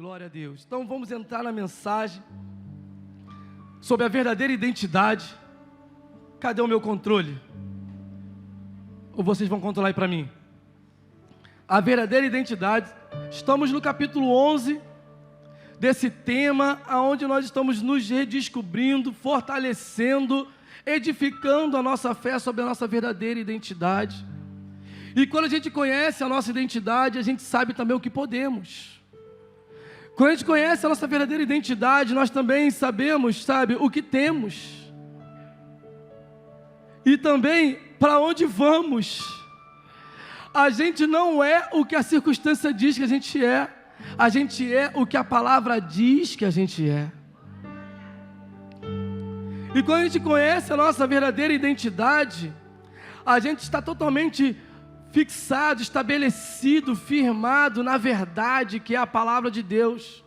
Glória a Deus. Então vamos entrar na mensagem sobre a verdadeira identidade. Cadê o meu controle? Ou vocês vão controlar aí para mim? A verdadeira identidade. Estamos no capítulo 11 desse tema, onde nós estamos nos redescobrindo, fortalecendo, edificando a nossa fé sobre a nossa verdadeira identidade. E quando a gente conhece a nossa identidade, a gente sabe também o que podemos. Quando a gente conhece a nossa verdadeira identidade, nós também sabemos, o que temos. E também para onde vamos. A gente não é o que a circunstância diz que a gente é. A gente é o que a palavra diz que a gente é. E quando a gente conhece a nossa verdadeira identidade, a gente está totalmente fixado, estabelecido, firmado na verdade que é a palavra de Deus.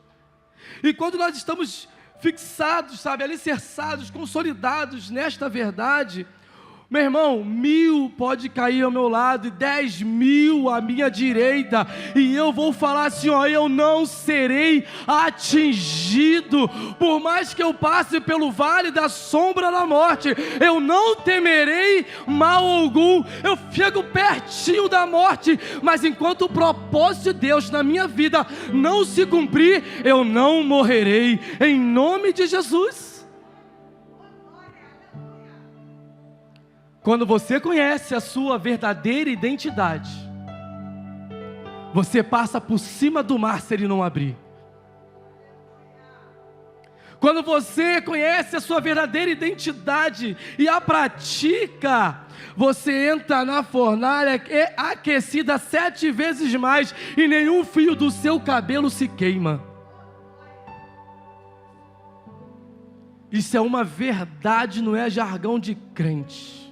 E quando nós estamos fixados, alicerçados, consolidados nesta verdade, meu irmão, 1000 pode cair ao meu lado e 10.000 à minha direita, e eu vou falar assim, eu não serei atingido, por mais que eu passe pelo vale da sombra da morte, eu não temerei mal algum. Eu fico pertinho da morte, mas enquanto o propósito de Deus na minha vida não se cumprir, eu não morrerei, em nome de Jesus. Quando você conhece a sua verdadeira identidade, você passa por cima do mar se ele não abrir. Quando você conhece a sua verdadeira identidade e a pratica, você entra na fornalha aquecida 7 vezes mais e nenhum fio do seu cabelo se queima. Isso é uma verdade, não é jargão de crente.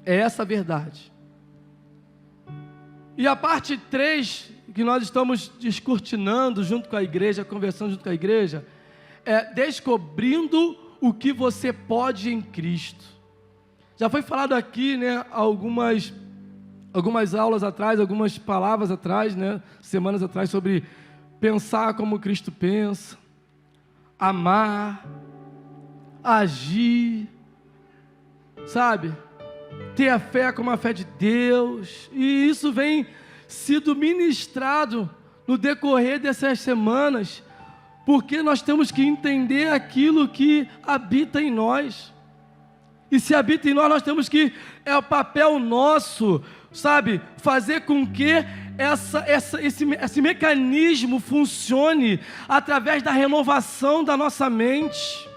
É essa a verdade. E a parte 3, que nós estamos descortinando junto com a igreja, conversando junto com a igreja, é descobrindo o que você pode em Cristo. Já foi falado aqui, algumas aulas atrás, algumas palavras atrás, semanas atrás, sobre pensar como Cristo pensa, amar, agir, ter a fé como a fé de Deus, e isso vem sido ministrado no decorrer dessas semanas, porque nós temos que entender aquilo que habita em nós, e se habita em nós, nós temos que, é o papel nosso, fazer com que esse mecanismo funcione através da renovação da nossa mente.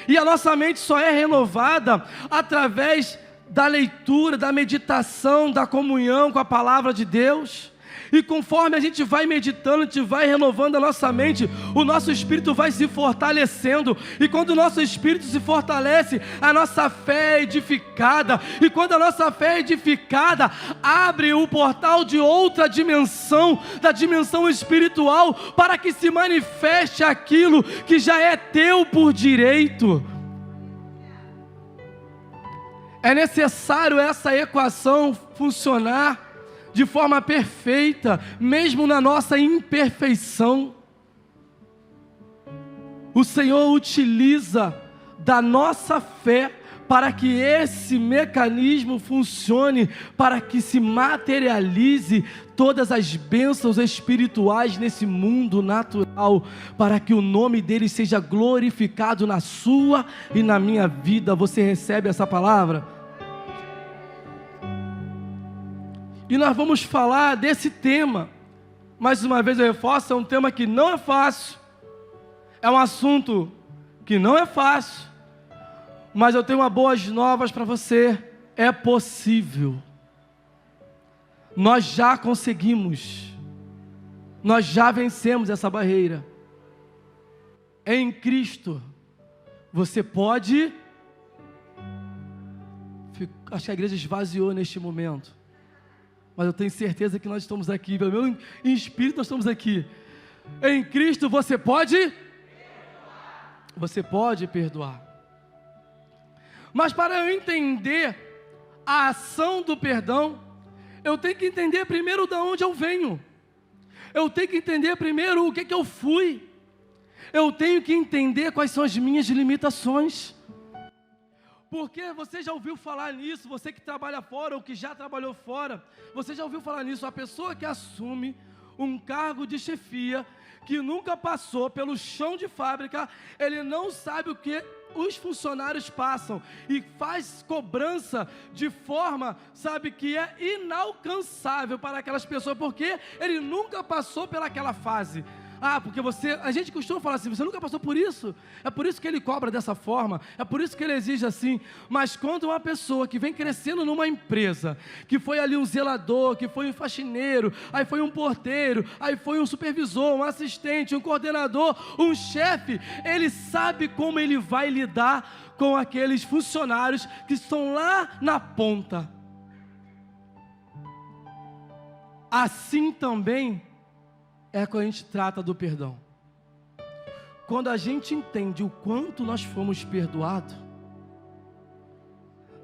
E a nossa mente só é renovada através da leitura, da meditação, da comunhão com a palavra de Deus. E conforme a gente vai meditando, a gente vai renovando a nossa mente, o nosso espírito vai se fortalecendo. E quando o nosso espírito se fortalece, a nossa fé é edificada. E quando a nossa fé é edificada, abre o portal de outra dimensão, da dimensão espiritual, para que se manifeste aquilo que já é teu por direito. É necessário essa equação funcionar de forma perfeita, mesmo na nossa imperfeição. O Senhor utiliza da nossa fé para que esse mecanismo funcione, para que se materialize todas as bênçãos espirituais nesse mundo natural, para que o nome dele seja glorificado na sua e na minha vida. Você recebe essa palavra? E nós vamos falar desse tema. Mais uma vez eu reforço, é um tema que não é fácil. É um assunto que não é fácil. Mas eu tenho boas novas para você. É possível. Nós já conseguimos. Nós já vencemos essa barreira. Em Cristo, você pode... Acho que a igreja esvaziou neste momento. Mas eu tenho certeza que nós estamos aqui, pelo menos em espírito nós estamos aqui. Em Cristo você pode perdoar. Você pode perdoar. Mas para eu entender a ação do perdão, eu tenho que entender primeiro de onde eu venho. Eu tenho que entender primeiro o que eu fui. Eu tenho que entender quais são as minhas limitações. Porque você já ouviu falar nisso, você que trabalha fora ou que já trabalhou fora, você já ouviu falar nisso, a pessoa que assume um cargo de chefia, que nunca passou pelo chão de fábrica, ele não sabe o que os funcionários passam e faz cobrança de forma, sabe, que é inalcançável para aquelas pessoas, porque ele nunca passou pelaquela fase. Porque a gente costuma falar assim, você nunca passou por isso, é por isso que ele cobra dessa forma, é por isso que ele exige assim. Mas quando uma pessoa que vem crescendo numa empresa, que foi ali um zelador, que foi um faxineiro, aí foi um porteiro, aí foi um supervisor, um assistente, um coordenador, um chefe, ele sabe como ele vai lidar com aqueles funcionários que estão lá na ponta. Assim também é quando a gente trata do perdão. Quando a gente entende o quanto nós fomos perdoados,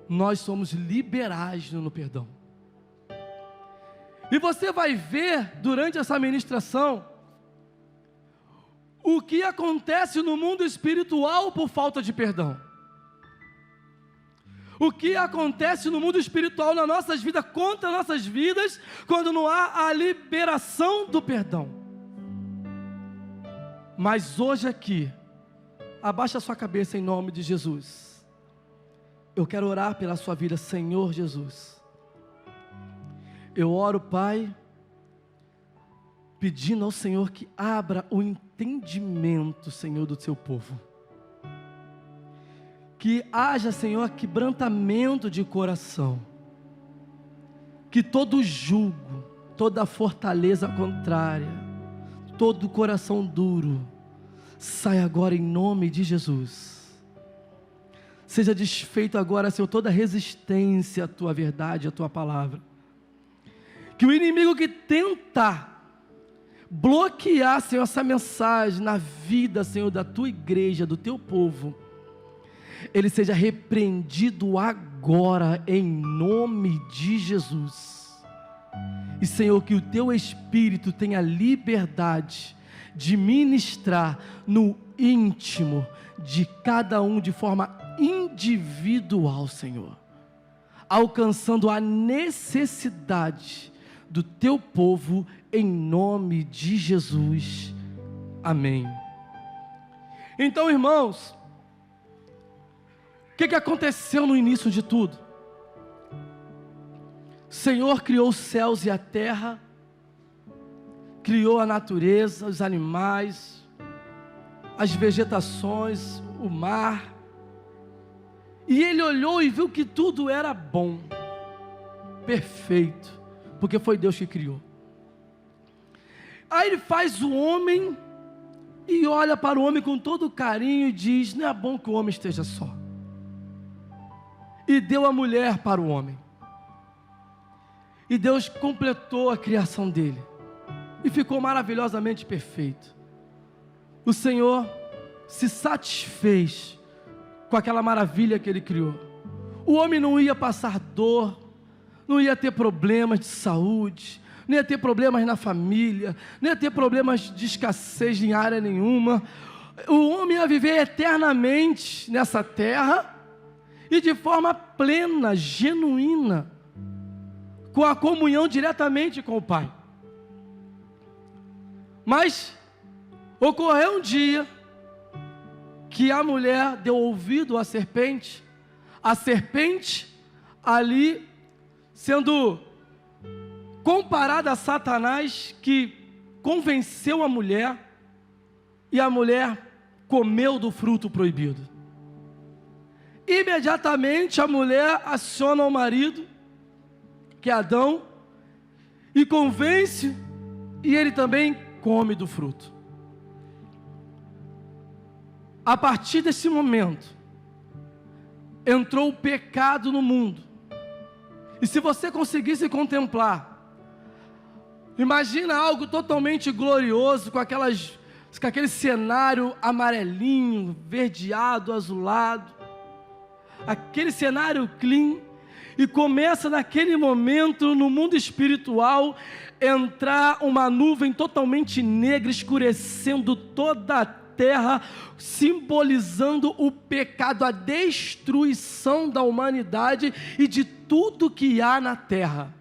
nós somos liberais no perdão. E você vai ver durante essa ministração o que acontece no mundo espiritual por falta de perdão. O que acontece no mundo espiritual nas nossas vidas, contra nossas vidas, quando não há a liberação do perdão. Mas hoje aqui, abaixa a sua cabeça em nome de Jesus. Eu quero orar pela sua vida, Senhor Jesus. Eu oro, Pai, pedindo ao Senhor que abra o entendimento, Senhor, do seu povo. Que haja, Senhor, quebrantamento de coração. Que todo jugo, toda fortaleza contrária, todo coração duro, saia agora em nome de Jesus. Seja desfeito agora, Senhor, toda resistência à Tua verdade, à Tua palavra. Que o inimigo que tenta bloquear, Senhor, essa mensagem na vida, Senhor, da Tua igreja, do Teu povo, ele seja repreendido agora, em nome de Jesus. E, Senhor, que o Teu Espírito tenha liberdade de ministrar no íntimo de cada um de forma individual, Senhor, alcançando a necessidade do Teu povo, em nome de Jesus. Amém. Então, irmãos, o que aconteceu no início de tudo? O Senhor criou os céus e a terra, criou a natureza, os animais, as vegetações, o mar, e Ele olhou e viu que tudo era bom, perfeito, porque foi Deus que criou. Aí Ele faz o homem, e olha para o homem com todo carinho e diz: não é bom que o homem esteja só. E deu a mulher para o homem. E Deus completou a criação dele. E ficou maravilhosamente perfeito. O Senhor se satisfez com aquela maravilha que Ele criou. O homem não ia passar dor, não ia ter problemas de saúde, não ia ter problemas na família, não ia ter problemas de escassez em área nenhuma. O homem ia viver eternamente nessa terra, e de forma plena, genuína, com a comunhão diretamente com o Pai. Mas ocorreu um dia que a mulher deu ouvido à serpente, a serpente ali sendo comparada a Satanás, que convenceu a mulher, e a mulher comeu do fruto proibido. Imediatamente a mulher aciona o marido, que é Adão, e convence, e ele também come do fruto. A partir desse momento, entrou o pecado no mundo. E se você conseguisse contemplar, imagina algo totalmente glorioso, com aquele cenário amarelinho, verdeado, azulado, aquele cenário clean, E começa naquele momento, no mundo espiritual, entrar uma nuvem totalmente negra, escurecendo toda a terra, simbolizando o pecado, a destruição da humanidade e de tudo que há na terra.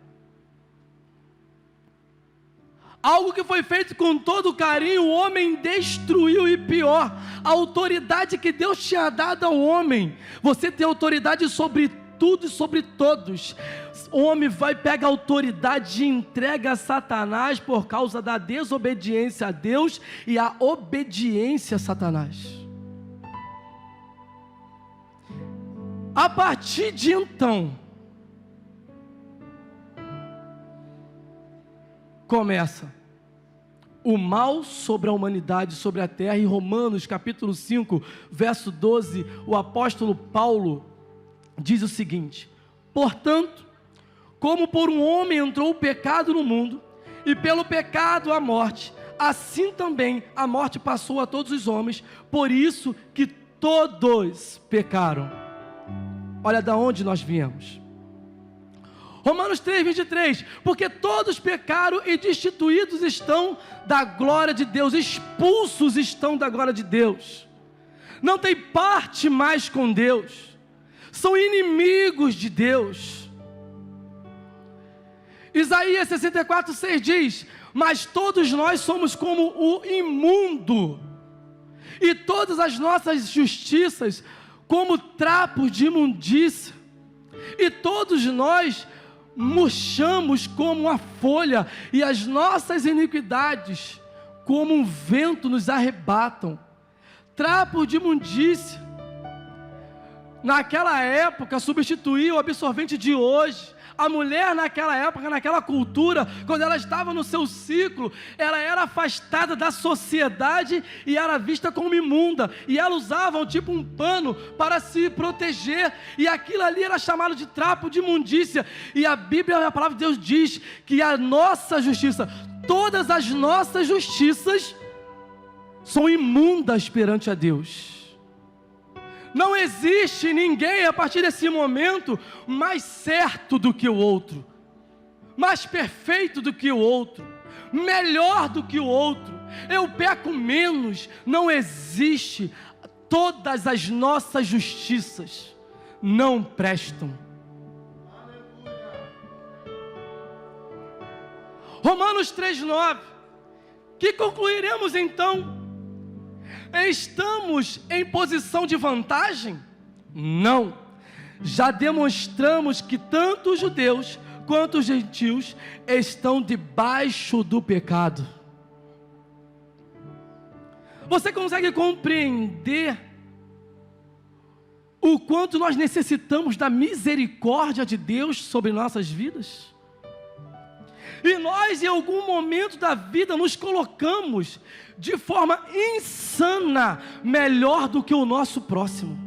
Algo que foi feito com todo carinho, o homem destruiu, e pior, a autoridade que Deus tinha dado ao homem. Você tem autoridade sobre tudo e sobre todos. O homem pega a autoridade e entrega a Satanás por causa da desobediência a Deus e a obediência a Satanás. A partir de então, começa o mal sobre a humanidade, sobre a terra. Em Romanos capítulo 5, verso 12, o apóstolo Paulo diz o seguinte: portanto, como por um homem entrou o pecado no mundo, e pelo pecado a morte, assim também a morte passou a todos os homens, por isso que todos pecaram. Olha da onde nós viemos. Romanos 3, 23, porque todos pecaram e destituídos estão da glória de Deus, expulsos estão da glória de Deus, não tem parte mais com Deus, são inimigos de Deus. Isaías 64, 6 diz: mas todos nós somos como o imundo, e todas as nossas justiças como trapos de imundícia, e todos nós murchamos como uma folha, e as nossas iniquidades como um vento nos arrebatam. Trapos de imundícia, naquela época, substituía o absorvente de hoje. A mulher naquela época, naquela cultura, quando ela estava no seu ciclo, ela era afastada da sociedade e era vista como imunda, e ela usava tipo um pano para se proteger, e aquilo ali era chamado de trapo de imundícia. E a Bíblia, a palavra de Deus diz que a nossa justiça, todas as nossas justiças são imundas perante a Deus. Não existe ninguém a partir desse momento mais certo do que o outro, mais perfeito do que o outro, melhor do que o outro. Eu peco menos. Não existe. Todas as nossas justiças não prestam. Romanos 3,9. Que concluiremos então? Estamos em posição de vantagem? Não. Já demonstramos que tanto os judeus quanto os gentios estão debaixo do pecado. Você consegue compreender o quanto nós necessitamos da misericórdia de Deus sobre nossas vidas? E nós, em algum momento da vida, nos colocamos de forma insana melhor do que o nosso próximo.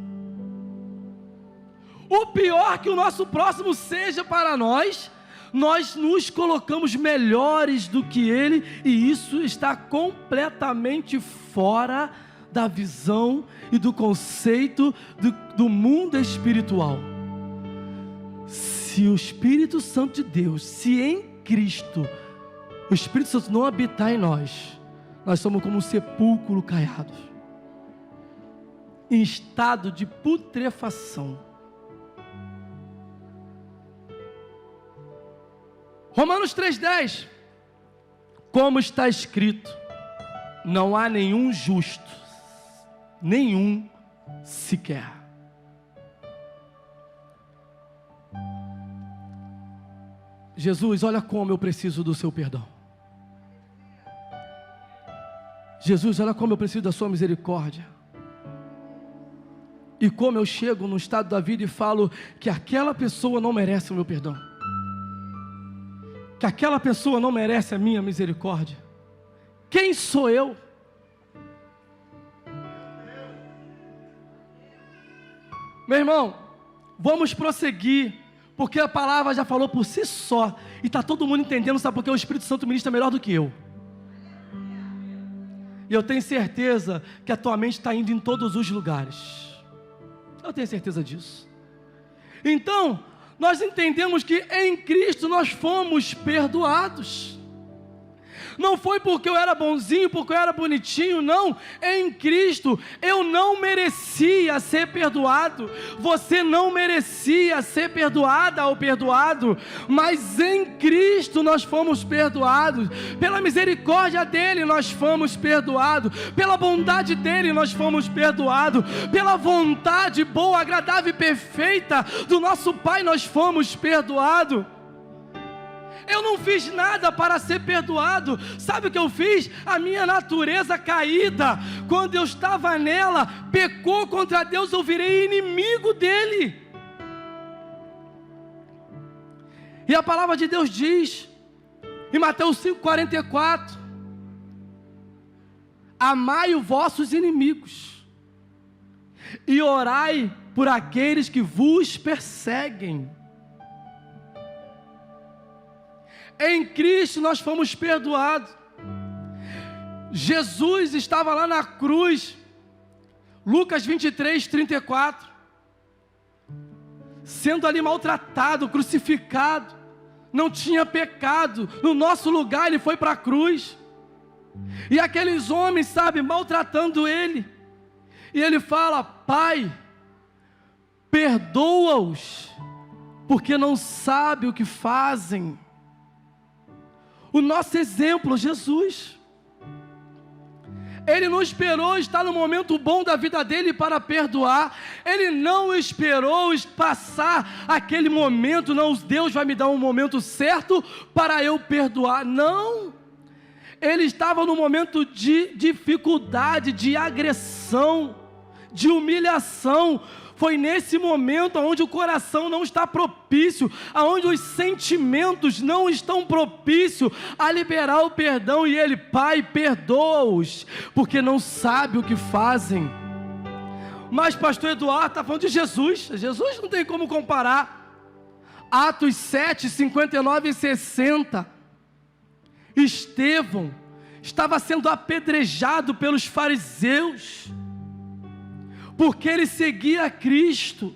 O pior que o nosso próximo seja para nós, nós nos colocamos melhores do que ele, e isso está completamente fora da visão e do conceito do mundo espiritual. Se o Espírito Santo de Deus, se em Cristo, o Espírito Santo não habitar em nós, nós somos como um sepulcro caiado, em estado de putrefação. Romanos 3,10, como está escrito: não há nenhum justo, nenhum sequer. Jesus, olha como eu preciso do seu perdão. Jesus, olha como eu preciso da sua misericórdia. E como eu chego no estado da vida e falo que aquela pessoa não merece o meu perdão, que aquela pessoa não merece a minha misericórdia. Quem sou eu? Meu irmão, vamos prosseguir, porque a palavra já falou por si só, e está todo mundo entendendo, sabe? Porque o Espírito Santo ministra melhor do que eu. E eu tenho certeza que a tua mente está indo em todos os lugares. Eu tenho certeza disso. Então, nós entendemos que em Cristo nós fomos perdoados. Não foi porque eu era bonzinho, porque eu era bonitinho, não. Em Cristo eu não merecia ser perdoado. Você não merecia ser perdoada ou perdoado. Mas em Cristo nós fomos perdoados. Pela misericórdia dEle nós fomos perdoados. Pela bondade dEle nós fomos perdoados. Pela vontade boa, agradável e perfeita do nosso Pai nós fomos perdoados. Eu não fiz nada para ser perdoado. Sabe o que eu fiz? A minha natureza caída, quando eu estava nela, pecou contra Deus, eu virei inimigo dele. E a palavra de Deus diz, em Mateus 5,44, amai os vossos inimigos, e orai por aqueles que vos perseguem. Em Cristo nós fomos perdoados. Jesus estava lá na cruz, Lucas 23:34, sendo ali maltratado, crucificado, não tinha pecado, no nosso lugar ele foi para a cruz, e aqueles homens, sabe, maltratando ele, e ele fala: Pai, perdoa-os, porque não sabem o que fazem. O nosso exemplo, Jesus, Ele não esperou estar no momento bom da vida dele para perdoar. Ele não esperou passar aquele momento, não, Deus vai me dar um momento certo para eu perdoar. Não, ele estava no momento de dificuldade, de agressão, de humilhação. Foi nesse momento onde o coração não está propício, onde os sentimentos não estão propícios a liberar o perdão. E ele: Pai, perdoa-os, porque não sabe o que fazem. Mas pastor Eduardo está falando de Jesus. Jesus não tem como comparar. Atos 7, 59 e 60. Estevão estava sendo apedrejado pelos fariseus, porque ele seguia a Cristo,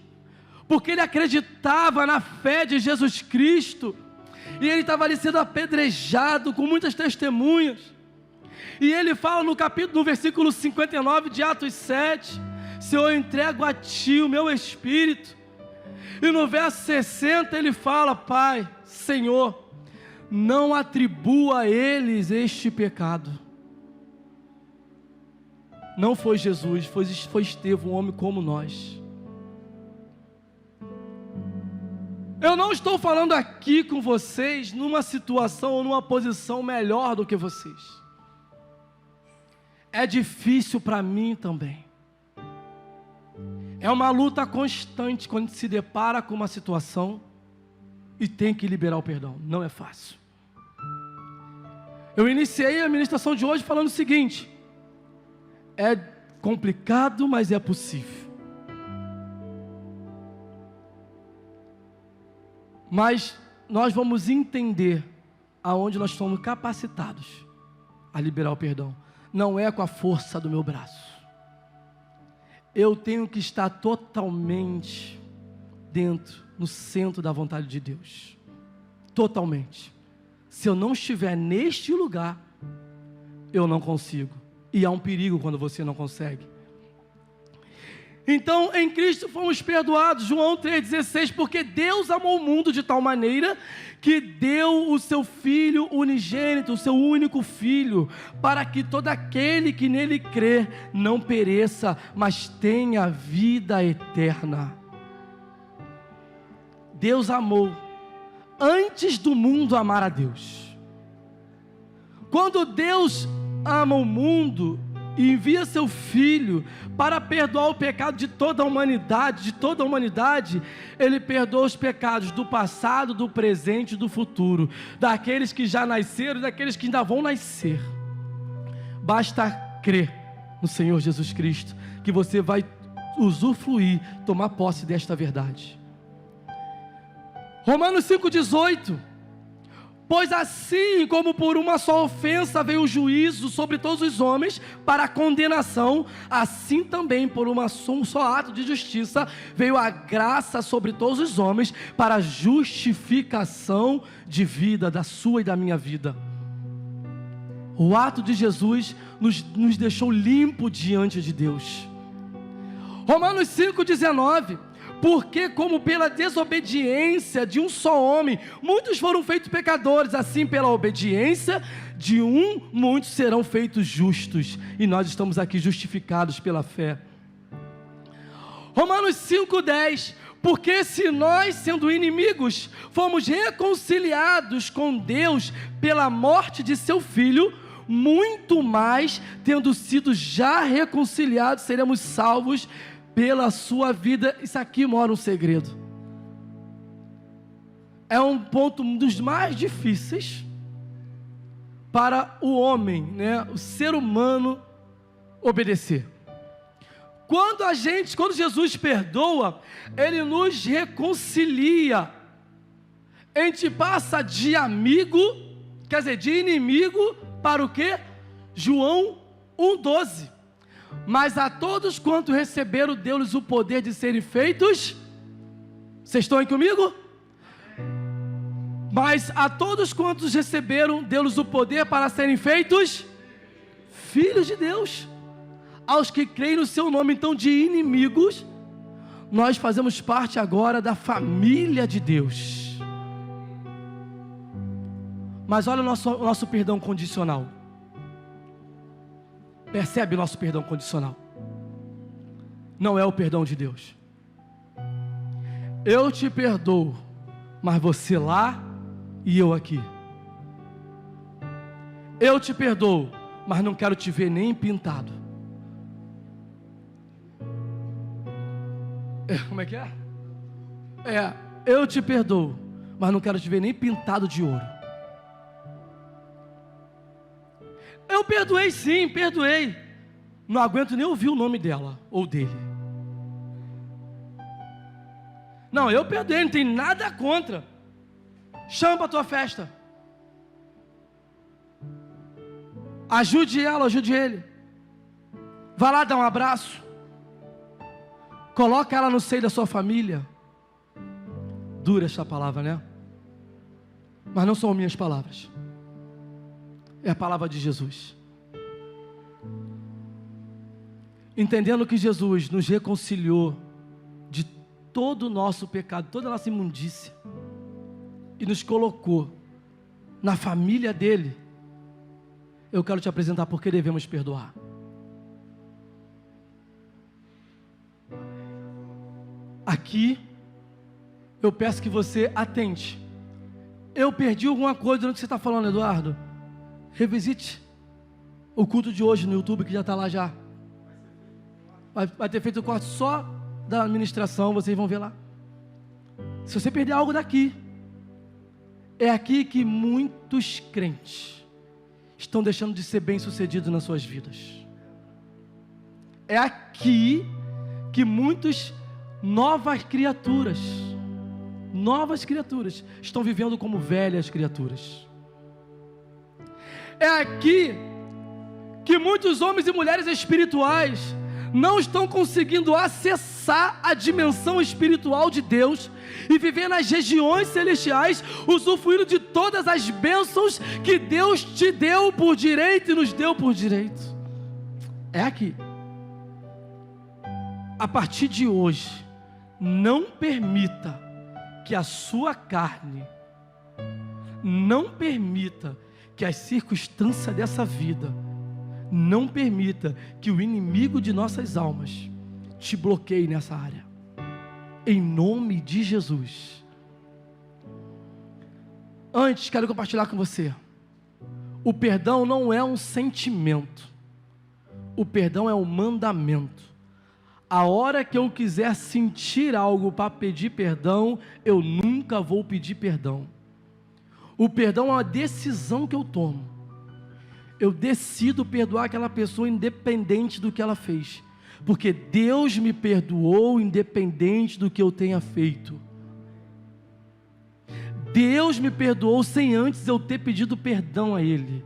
porque ele acreditava na fé de Jesus Cristo, e ele estava ali sendo apedrejado com muitas testemunhas. E ele fala no versículo 59 de Atos 7, Senhor, eu entrego a Ti o meu espírito. E no verso 60 ele fala: Pai, Senhor, não atribua a eles este pecado. Não foi Jesus, foi Estevão, um homem como nós. Eu não estou falando aqui com vocês numa situação ou numa posição melhor do que vocês. É difícil para mim também. É uma luta constante quando se depara com uma situação e tem que liberar o perdão. Não é fácil. Eu iniciei a ministração de hoje falando o seguinte: é complicado, mas é possível. Mas nós vamos entender aonde nós somos capacitados a liberar o perdão. Não é com a força do meu braço. Eu tenho que estar totalmente dentro, no centro da vontade de Deus. Totalmente. Se eu não estiver neste lugar, eu não consigo. E há um perigo quando você não consegue. Então, em Cristo fomos perdoados, João 3,16, porque Deus amou o mundo de tal maneira que deu o seu Filho unigênito, o seu único Filho, para que todo aquele que nele crê não pereça, mas tenha vida eterna. Deus amou antes do mundo amar a Deus. Quando Deus ama o mundo e envia seu Filho para perdoar o pecado de toda a humanidade, Ele perdoa os pecados do passado, do presente e do futuro, daqueles que já nasceram e daqueles que ainda vão nascer. Basta crer no Senhor Jesus Cristo, que você vai usufruir, tomar posse desta verdade. Romanos 5,18, Pois assim como por uma só ofensa veio o juízo sobre todos os homens para a condenação, assim também por um só ato de justiça veio a graça sobre todos os homens para a justificação de vida, da sua e da minha vida. O ato de Jesus nos deixou limpo diante de Deus. Romanos 5,19: porque como pela desobediência de um só homem, muitos foram feitos pecadores, assim pela obediência de um, muitos serão feitos justos, e nós estamos aqui justificados pela fé. Romanos 5,10: porque se nós, sendo inimigos, fomos reconciliados com Deus pela morte de seu Filho, muito mais, tendo sido já reconciliados, seremos salvos pela sua vida. Isso aqui mora um segredo. É um ponto dos mais difíceis para o homem, né, o ser humano obedecer. Quando Jesus perdoa, Ele nos reconcilia. A gente passa de amigo, quer dizer, de inimigo para o quê? João 1,12. Mas a todos quanto receberam, deu-lhes o poder de serem feitos. Vocês estão aí comigo? Mas a todos quantos receberam, deu-lhes o poder para serem feitos filhos de Deus, aos que creem no seu nome. Então, de inimigos, nós fazemos parte agora da família de Deus. Mas olha o nosso perdão condicional. Percebe o nosso perdão condicional? Não é o perdão de Deus. Eu te perdoo, mas você lá e eu aqui. Eu te perdoo, mas não quero te ver nem pintado. Como é que é? Eu te perdoo, mas não quero te ver nem pintado de ouro. Eu perdoei sim, perdoei. Não aguento nem ouvir o nome dela ou dele. Não, eu perdoei, não tem nada contra. Chama para a tua festa. Ajude ela, ajude ele. Vá lá dar um abraço. Coloca ela no seio da sua família. Dura essa palavra, né? Mas não são minhas palavras. É a palavra de Jesus. Entendendo que Jesus nos reconciliou de todo o nosso pecado, toda a nossa imundícia, e nos colocou na família dele, eu quero te apresentar por que devemos perdoar. Aqui, eu peço que você atente. Eu perdi alguma coisa durante o que você está falando, Eduardo? Revisite o culto de hoje no YouTube, que já está lá já. Vai ter feito o corte só da administração, vocês vão ver lá. Se você perder algo daqui, é aqui que muitos crentes estão deixando de ser bem-sucedidos nas suas vidas. É aqui que muitos novas criaturas estão vivendo como velhas criaturas. É aqui que muitos homens e mulheres espirituais não estão conseguindo acessar a dimensão espiritual de Deus e viver nas regiões celestiais, usufruindo de todas as bênçãos que Deus te deu por direito e nos deu por direito. É aqui. A partir de hoje, não permita que a sua carne, não permita que as circunstâncias dessa vida, não permita que o inimigo de nossas almas te bloqueie nessa área. Em nome de Jesus. Antes, quero compartilhar com você. O perdão não é um sentimento. O perdão é um mandamento. A hora que eu quiser sentir algo para pedir perdão, eu nunca vou pedir perdão. O perdão é uma decisão que eu tomo. Eu decido perdoar aquela pessoa independente do que ela fez, porque Deus me perdoou independente do que eu tenha feito. Deus me perdoou sem antes eu ter pedido perdão a Ele.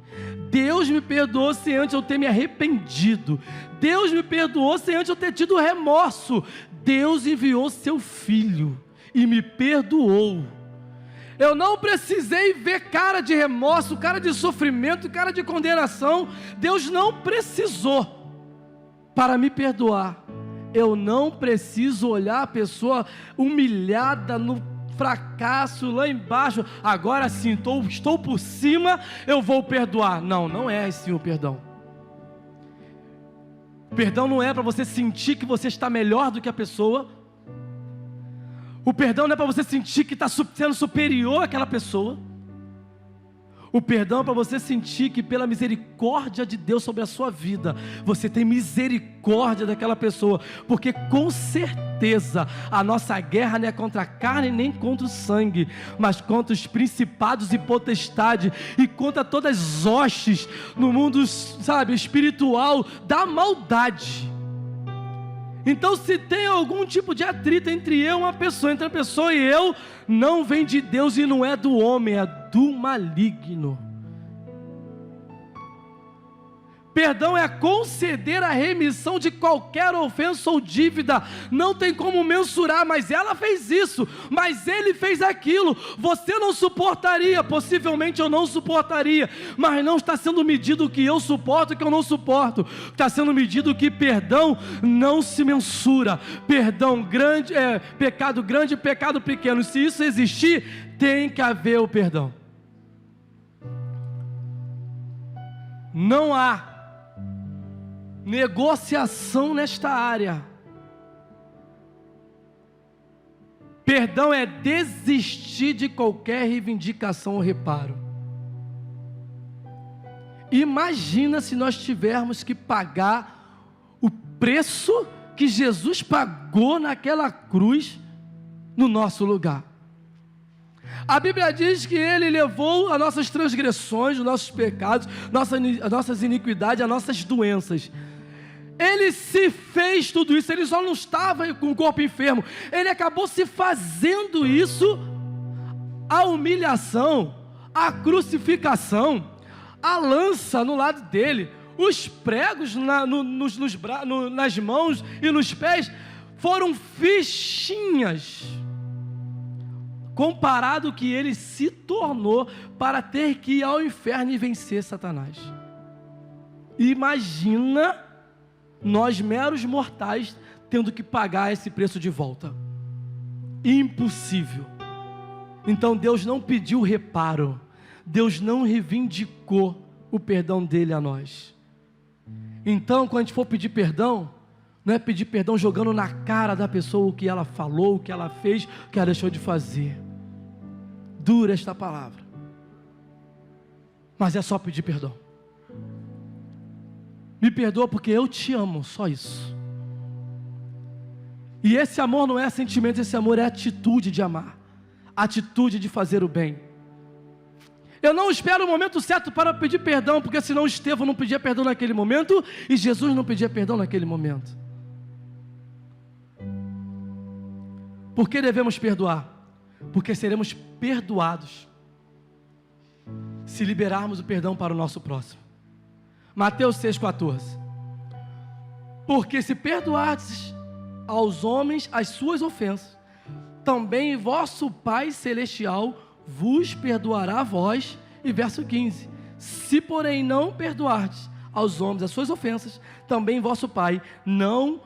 Deus me perdoou sem antes eu ter me arrependido. Deus me perdoou sem antes eu ter tido remorso. Deus enviou seu Filho e me perdoou. Eu não precisei ver cara de remorso, cara de sofrimento, cara de condenação. Deus não precisou para me perdoar. Eu não preciso olhar a pessoa humilhada no fracasso lá embaixo. Agora sim, estou por cima, eu vou perdoar. Não, não é assim o perdão. Perdão não é para você sentir que você está melhor do que a pessoa. O perdão não é para você sentir que está sendo superior àquela pessoa. O perdão é para você sentir que pela misericórdia de Deus sobre a sua vida, você tem misericórdia daquela pessoa, porque com certeza a nossa guerra não é contra a carne nem contra o sangue, mas contra os principados e potestades e contra todas as hostes no mundo, espiritual da maldade. Então, se tem algum tipo de atrito entre uma pessoa e eu, não vem de Deus e não é do homem, é do maligno. Perdão é conceder a remissão de qualquer ofensa ou dívida. Não tem como mensurar, mas ela fez isso, mas ele fez aquilo. Você não suportaria, possivelmente eu não suportaria, mas não está sendo medido o que eu suporto e o que eu não suporto. Está sendo medido que perdão não se mensura. Perdão grande é pecado grande e pecado pequeno. Se isso existir, tem que haver o perdão. Não há negociação nesta área. Perdão é desistir de qualquer reivindicação ou reparo. Imagina se nós tivermos que pagar o preço que Jesus pagou naquela cruz no nosso lugar. A Bíblia diz que Ele levou as nossas transgressões, os nossos pecados, as nossas iniquidades, as nossas doenças. Ele se fez tudo isso, Ele só não estava com o corpo enfermo, Ele acabou se fazendo isso, a humilhação, a crucificação, a lança no lado dele, os pregos nas mãos e nos pés, foram fichinhas, comparado ao que Ele se tornou para ter que ir ao inferno e vencer Satanás. Imagina nós meros mortais tendo que pagar esse preço de volta. Impossível. Então Deus não pediu reparo, Deus não reivindicou o perdão dele a nós. Então quando a gente for pedir perdão, não é pedir perdão jogando na cara da pessoa o que ela falou, o que ela fez, o que ela deixou de fazer. Dura esta palavra, mas é só pedir perdão. Me perdoa porque eu te amo, só isso. E esse amor não é sentimento, esse amor é atitude de amar, atitude de fazer o bem. Eu não espero o momento certo para pedir perdão, porque senão Estevão não pedia perdão naquele momento e Jesus não pedia perdão naquele momento. Por que devemos perdoar? Porque seremos perdoados se liberarmos o perdão para o nosso próximo. Mateus 6,14. Porque se perdoardes aos homens as suas ofensas, também vosso Pai Celestial vos perdoará a vós. E verso 15. Se porém não perdoardes aos homens as suas ofensas, também vosso Pai não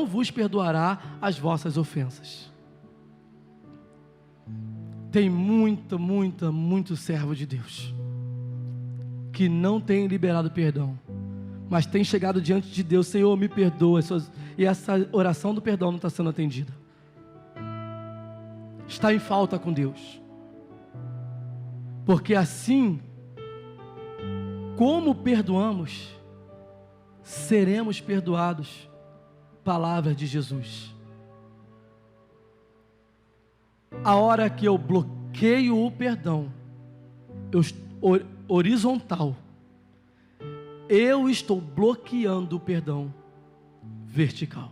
vos perdoará as vossas ofensas. Tem muito servo de Deus que não tem liberado perdão, mas tem chegado diante de Deus: Senhor, me perdoa, e essa oração do perdão não está sendo atendida, está em falta com Deus, porque assim como perdoamos, seremos perdoados. Palavra de Jesus. A hora que eu bloqueio o perdão, horizontal, eu estou bloqueando o perdão vertical.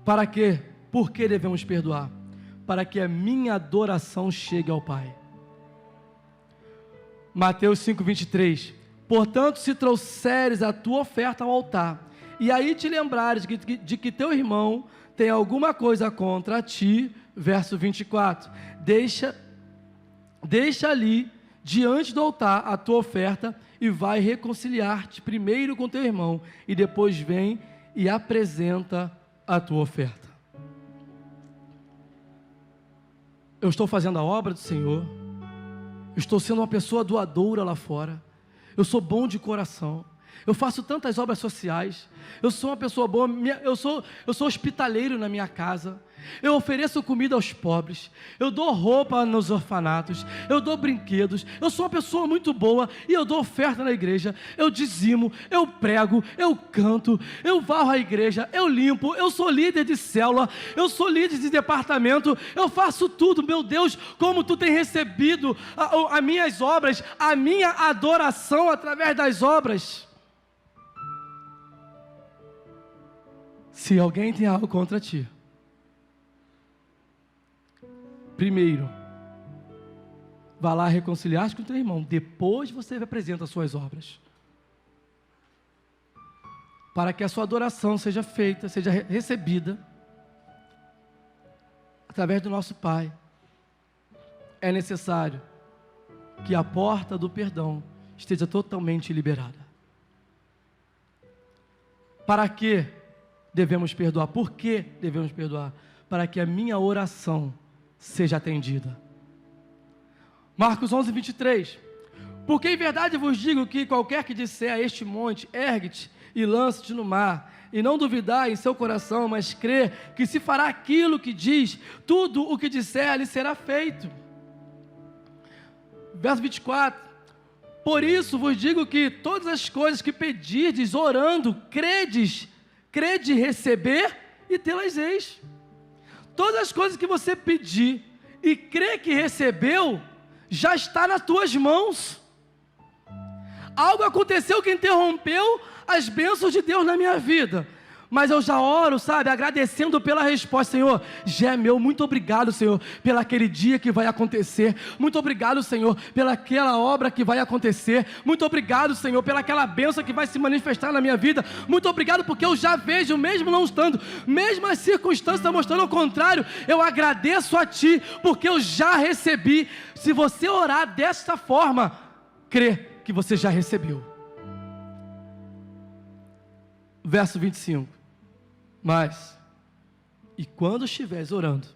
Para quê? Por que devemos perdoar? Para que a minha adoração chegue ao Pai. Mateus 5:23. Portanto, se trouxeres a tua oferta ao altar, e aí te lembrares de que teu irmão tem alguma coisa contra ti, verso 24, deixa ali, diante do altar, a tua oferta, e vai reconciliar-te primeiro com teu irmão, e depois vem e apresenta a tua oferta. Eu estou fazendo a obra do Senhor, eu estou sendo uma pessoa doadora lá fora, eu sou bom de coração, eu faço tantas obras sociais, eu sou uma pessoa boa, eu sou hospitaleiro na minha casa, eu ofereço comida aos pobres, eu dou roupa nos orfanatos, eu dou brinquedos, eu sou uma pessoa muito boa e eu dou oferta na igreja, eu dizimo, eu prego, eu canto, eu varro a igreja, eu limpo, eu sou líder de célula, eu sou líder de departamento, eu faço tudo. Meu Deus, como tu tem recebido as minhas obras, a minha adoração através das obras. Se alguém tem algo contra ti, primeiro, vá lá reconciliar-se com o teu irmão, depois você apresenta as suas obras, para que a sua adoração seja feita, seja recebida, através do nosso Pai. É necessário que a porta do perdão esteja totalmente liberada. Para que devemos perdoar? Por que devemos perdoar? Para que a minha oração seja atendida. Marcos 11:23. Porque em verdade vos digo que qualquer que disser a este monte, ergue-te e lança-te no mar, e não duvidar em seu coração, mas crer que se fará aquilo que diz, tudo o que disser lhe será feito. Verso 24. Por isso vos digo que todas as coisas que pedirdes orando, crede receber e tê-las-eis. Todas as coisas que você pedir e crê que recebeu, já está nas tuas mãos. Algo aconteceu que interrompeu as bênçãos de Deus na minha vida, mas eu já oro, sabe, agradecendo pela resposta. Senhor, já é meu, muito obrigado, Senhor, pelaquele dia que vai acontecer, muito obrigado, Senhor, pelaquela obra que vai acontecer, muito obrigado, Senhor, pelaquela bênção que vai se manifestar na minha vida, muito obrigado porque eu já vejo, mesmo não estando, mesmo as circunstâncias mostrando o contrário, eu agradeço a Ti, porque eu já recebi. Se você orar desta forma, crê que você já recebeu. Verso 25. Mas, e quando estiveres orando,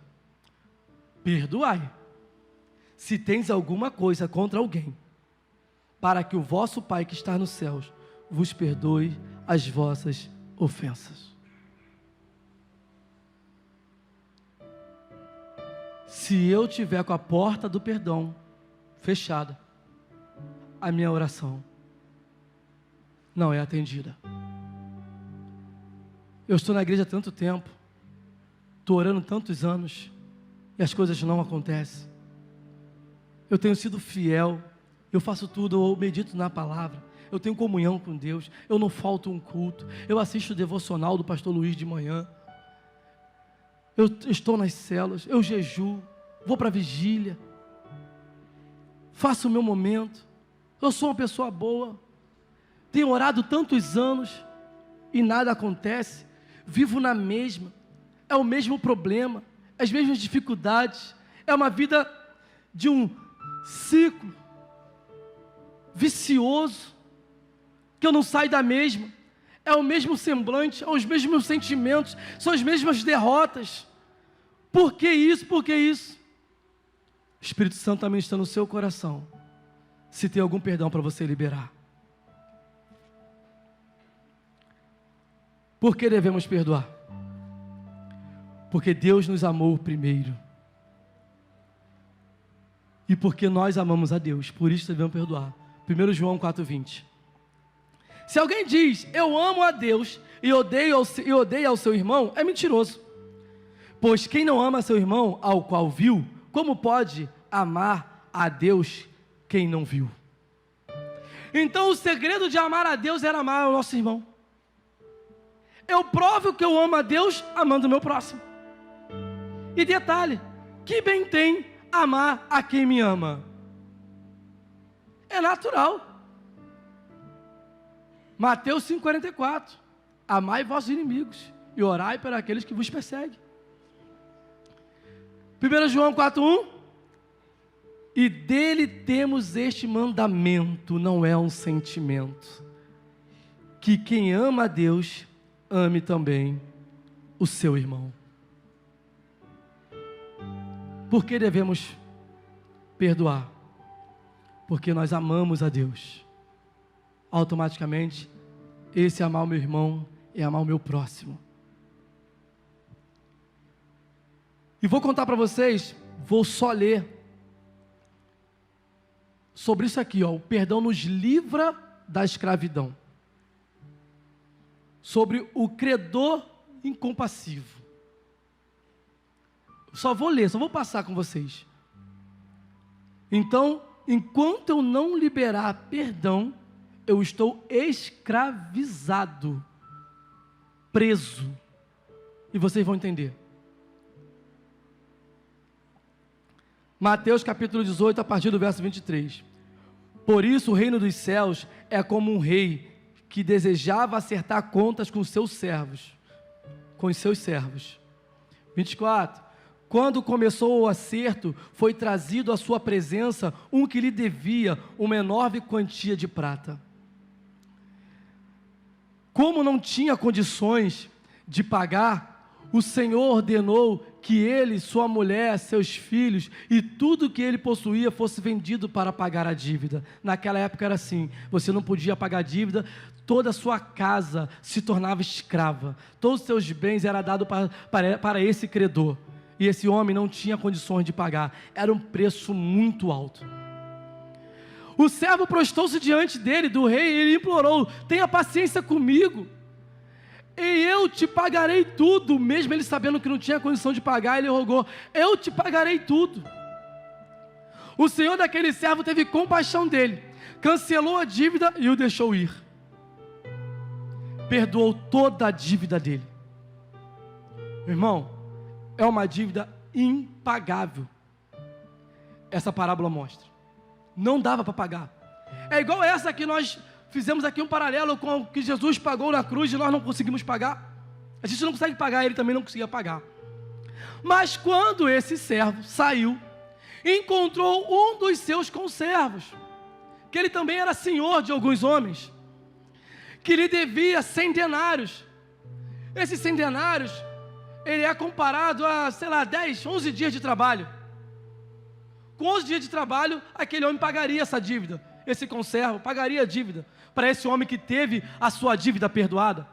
perdoai, se tens alguma coisa contra alguém, para que o vosso Pai que está nos céus vos perdoe as vossas ofensas. Se eu tiver com a porta do perdão fechada, a minha oração não é atendida. Eu estou na igreja há tanto tempo, estou orando tantos anos, e as coisas não acontecem. Eu tenho sido fiel, eu faço tudo, eu medito na palavra, eu tenho comunhão com Deus, eu não falto um culto, eu assisto o devocional do pastor Luiz de manhã, eu estou nas células, eu jejuo, vou para a vigília, faço o meu momento, eu sou uma pessoa boa, tenho orado tantos anos e nada acontece. Vivo na mesma, é o mesmo problema, as mesmas dificuldades, é uma vida de um ciclo vicioso, que eu não saio da mesma, é o mesmo semblante, é os mesmos sentimentos, são as mesmas derrotas. Por que isso? Por que isso? O Espírito Santo também está no seu coração, se tem algum perdão para você liberar. Por que devemos perdoar? Porque Deus nos amou primeiro. E porque nós amamos a Deus, por isso devemos perdoar. 1 João 4:20. Se alguém diz, eu amo a Deus e odeio ao seu irmão, é mentiroso. Pois quem não ama seu irmão, ao qual viu, como pode amar a Deus quem não viu? Então o segredo de amar a Deus era amar o nosso irmão. Eu provo que eu amo a Deus amando o meu próximo. E detalhe, que bem tem amar a quem me ama? É natural. Mateus 5,44. Amai vossos inimigos e orai para aqueles que vos perseguem. 1 João 4,1. E dele temos este mandamento, não é um sentimento, que quem ama a Deus, ame também o seu irmão. Por que devemos perdoar? Porque nós amamos a Deus. Automaticamente, esse amar o meu irmão é amar o meu próximo. E vou contar para vocês, vou só ler sobre isso aqui, ó, o perdão nos livra da escravidão. Sobre o credor incompassivo. Só vou ler, só vou passar com vocês. Então, enquanto eu não liberar perdão, eu estou escravizado, preso. E vocês vão entender. Mateus capítulo 18, a partir do verso 23. Por isso o reino dos céus é como um rei que desejava acertar contas com seus servos. 24. Quando começou o acerto, foi trazido à sua presença um que lhe devia uma enorme quantia de prata. Como não tinha condições de pagar, o Senhor ordenou que ele, sua mulher, seus filhos e tudo que ele possuía fosse vendido para pagar a dívida. Naquela época era assim, você não podia pagar a dívida, toda a sua casa se tornava escrava, todos os seus bens eram dados para esse credor, e esse homem não tinha condições de pagar, era um preço muito alto. O servo prostou-se diante dele, do rei, e ele implorou: tenha paciência comigo, e eu te pagarei tudo. Mesmo ele sabendo que não tinha condição de pagar, ele rogou: eu te pagarei tudo. O senhor daquele servo teve compaixão dele, cancelou a dívida e o deixou ir. Perdoou toda a dívida dele. Meu irmão, é uma dívida impagável. Essa parábola mostra. Não dava para pagar. É igual essa que nós fizemos aqui, um paralelo com o que Jesus pagou na cruz e nós não conseguimos pagar. A gente não consegue pagar, ele também não conseguia pagar. Mas quando esse servo saiu, encontrou um dos seus conservos, que ele também era senhor de alguns homens, que lhe devia 100 denários. Esses 100 denários, ele é comparado a, 10, 11 dias de trabalho. Com 11 dias de trabalho, aquele homem pagaria essa dívida. Esse conservo pagaria a dívida para esse homem que teve a sua dívida perdoada.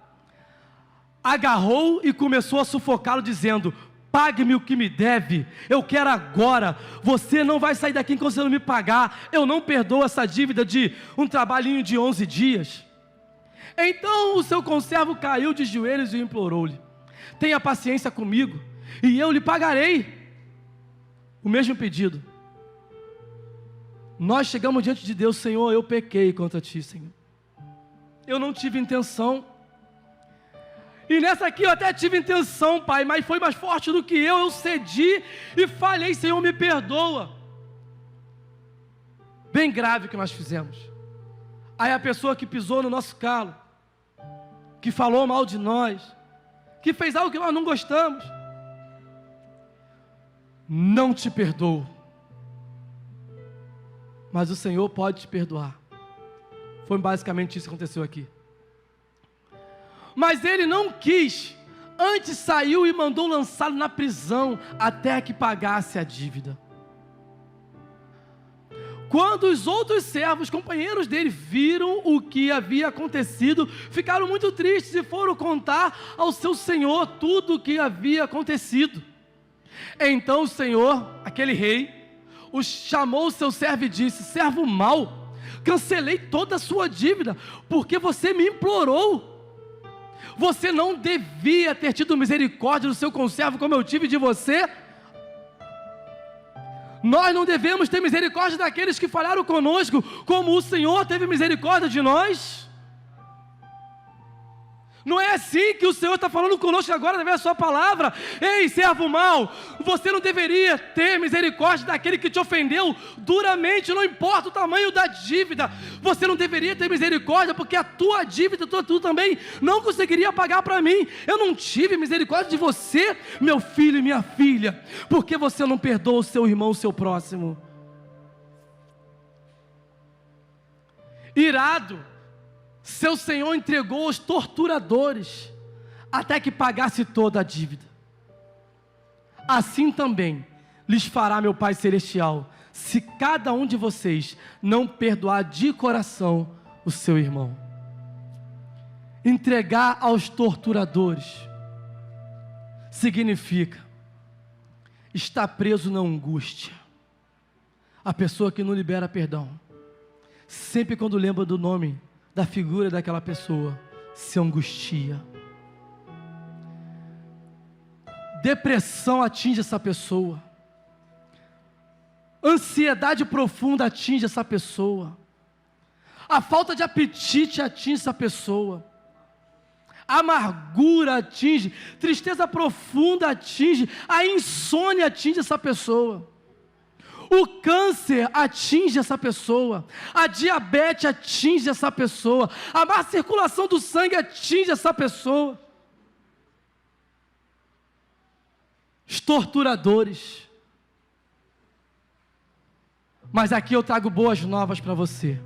Agarrou e começou a sufocá-lo, dizendo: pague-me o que me deve, eu quero agora, você não vai sair daqui enquanto você não me pagar, eu não perdoo essa dívida de um trabalhinho de 11 dias. Então o seu conservo caiu de joelhos e implorou-lhe: tenha paciência comigo, e eu lhe pagarei. O mesmo pedido. Nós chegamos diante de Deus: Senhor, eu pequei contra Ti, Senhor. Eu não tive intenção. E nessa aqui eu até tive intenção, Pai, mas foi mais forte do que eu cedi e falhei, Senhor, me perdoa. Bem grave que nós fizemos. Aí a pessoa que pisou no nosso calo, que falou mal de nós, que fez algo que nós não gostamos, não te perdoo. Mas o Senhor pode te perdoar. Foi basicamente isso que aconteceu aqui. Mas ele não quis. Antes saiu e mandou lançá-lo na prisão até que pagasse a dívida. Quando os outros servos, companheiros dele, viram o que havia acontecido, ficaram muito tristes e foram contar ao seu senhor tudo o que havia acontecido. Então o senhor, aquele rei, chamou o seu servo e disse: servo mau, cancelei toda a sua dívida, porque você me implorou. Você não devia ter tido misericórdia do seu conservo como eu tive de você. Nós não devemos ter misericórdia daqueles que falharam conosco, como o Senhor teve misericórdia de nós. Não é assim que o Senhor está falando conosco agora, através da sua palavra. Ei, servo mau, você não deveria ter misericórdia daquele que te ofendeu duramente, não importa o tamanho da dívida. Você não deveria ter misericórdia, porque a tua dívida, tu também não conseguiria pagar para mim. Eu não tive misericórdia de você, meu filho e minha filha, porque você não perdoa o seu irmão, o seu próximo. Irado, seu senhor entregou os torturadores, até que pagasse toda a dívida. Assim também lhes fará meu Pai Celestial, se cada um de vocês não perdoar de coração o seu irmão. Entregar aos torturadores significa estar preso na angústia. A pessoa que não libera perdão, sempre quando lembra do nome, da figura daquela pessoa, se angustia. Depressão atinge essa pessoa. Ansiedade profunda atinge essa pessoa. A falta de apetite atinge essa pessoa. Amargura atinge, tristeza profunda atinge, a insônia atinge essa pessoa. O câncer atinge essa pessoa, a diabetes atinge essa pessoa, a má circulação do sangue atinge essa pessoa. Os torturadores. Mas aqui eu trago boas novas para você.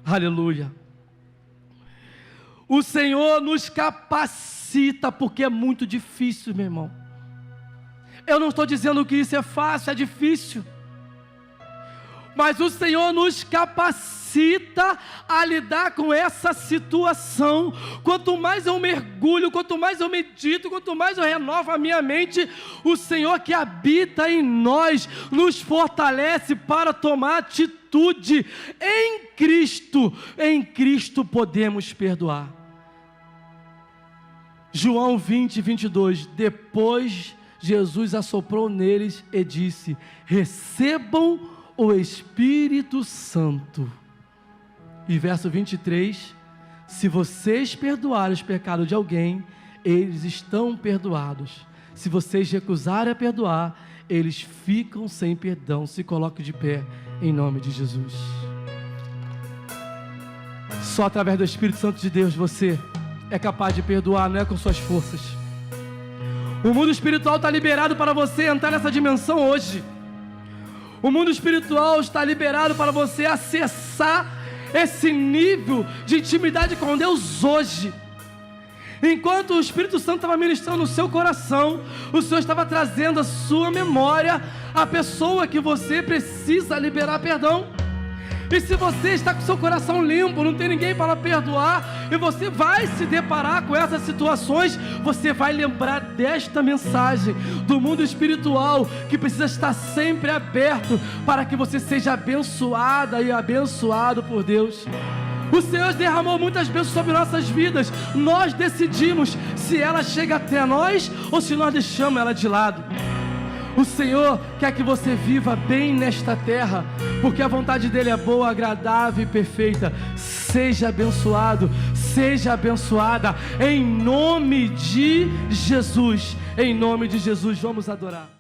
Aleluia. O Senhor nos capacita, porque é muito difícil, meu irmão. Eu não estou dizendo que isso é fácil, é difícil. Mas o Senhor nos capacita a lidar com essa situação. Quanto mais eu mergulho, quanto mais eu medito, quanto mais eu renovo a minha mente, o Senhor que habita em nós, nos fortalece para tomar atitude. Em Cristo podemos perdoar. João 20, 22, depois Jesus assoprou neles e disse: recebam o Espírito Santo. E verso 23, se vocês perdoarem os pecados de alguém, eles estão perdoados. Se vocês recusarem a perdoar, eles ficam sem perdão. Se coloque de pé, em nome de Jesus. Só através do Espírito Santo de Deus você é capaz de perdoar, não é com suas forças. O mundo espiritual está liberado para você entrar nessa dimensão hoje. O mundo espiritual está liberado para você acessar esse nível de intimidade com Deus hoje. Enquanto o Espírito Santo estava ministrando no seu coração, o Senhor estava trazendo à sua memória a pessoa que você precisa liberar perdão. E se você está com seu coração limpo, não tem ninguém para perdoar, e você vai se deparar com essas situações, você vai lembrar desta mensagem do mundo espiritual, que precisa estar sempre aberto, para que você seja abençoada e abençoado por Deus. O Senhor derramou muitas bênçãos sobre nossas vidas, nós decidimos se ela chega até nós, ou se nós deixamos ela de lado. O Senhor quer que você viva bem nesta terra, porque a vontade dEle é boa, agradável e perfeita. Seja abençoado, seja abençoada, em nome de Jesus. Em nome de Jesus, vamos adorar.